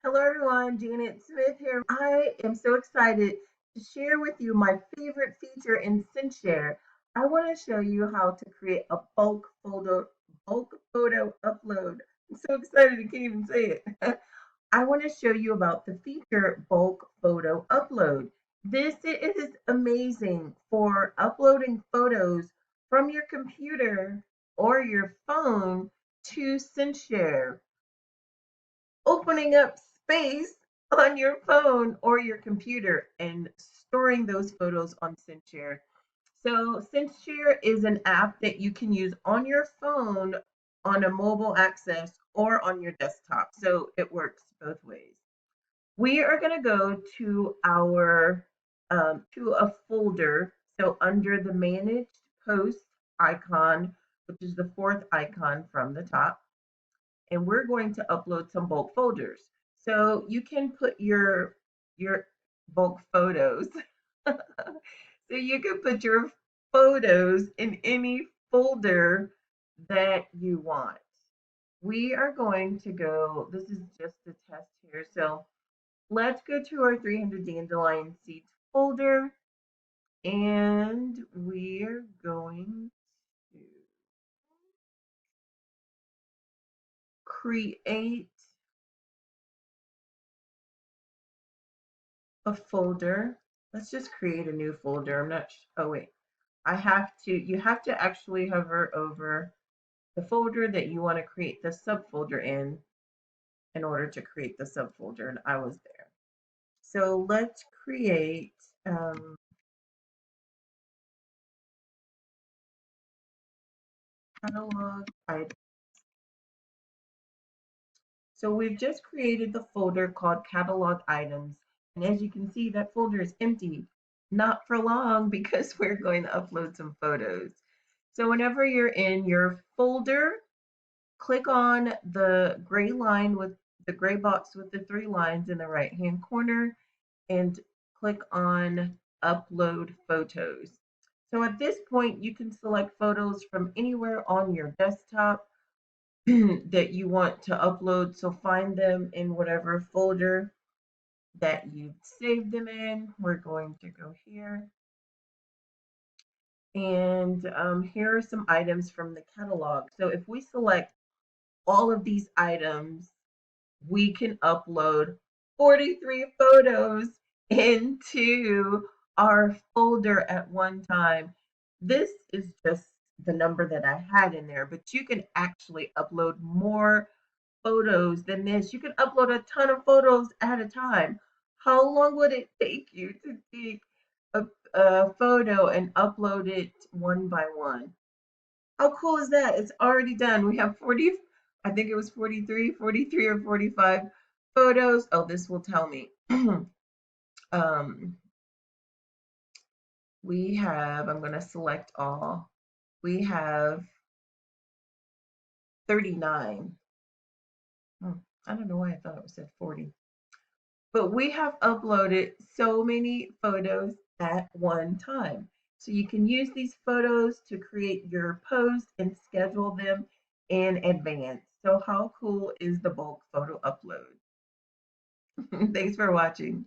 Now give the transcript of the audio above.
Hello everyone, Janet Smith here. I am so excited to share with you my favorite feature in CinchShare. I want to show you how to create a bulk photo upload. I'm so excited I can't even say it. I want to show you about the feature bulk photo upload. This is amazing for uploading photos from your computer or your phone to CinchShare, opening up space on your phone or your computer and storing those photos on CinchShare. So CinchShare is an app that you can use on your phone, on a mobile access, or on your desktop. So it works both ways. We are going to go to our to a folder. So under the managed post icon, which is the fourth icon from the top, and we're going to upload some bulk folders. So you can put your bulk photos. So you can put your photos in any folder that you want. We are going to go, this is just a test here. So let's go to our 300 dandelion seeds folder, and we're going to create a folder. Let's just create a new folder. I'm not, oh wait, you have to actually hover over the folder that you want to create the subfolder in order to create the subfolder, and I was there. So let's create catalog item. So we've just created the folder called catalog items. And as you can see, that folder is empty. Not for long because we're going to upload some photos. So whenever you're in your folder, click on the gray line with the gray box with the three lines in the right hand corner and click on upload photos. So at this point, you can select photos from anywhere on your desktop that you want to upload. So find them in whatever folder that you've saved them in. We're going to go here. And here are some items from the catalog. So if we select all of these items, we can upload 43 photos into our folder at one time. This is just the number that I had in there, but you can actually upload more photos than this. You can upload a ton of photos at a time. How long would it take you to take a photo and upload it one by one? How cool is that? It's already done. We have 40, I think it was 43 or 45 photos. Oh, this will tell me. um, we have, I'm going to select all. We have 39. Hmm, I don't know why I thought it said 40. But we have uploaded so many photos at one time. So you can use these photos to create your post and schedule them in advance. So how cool is the bulk photo upload? Thanks for watching.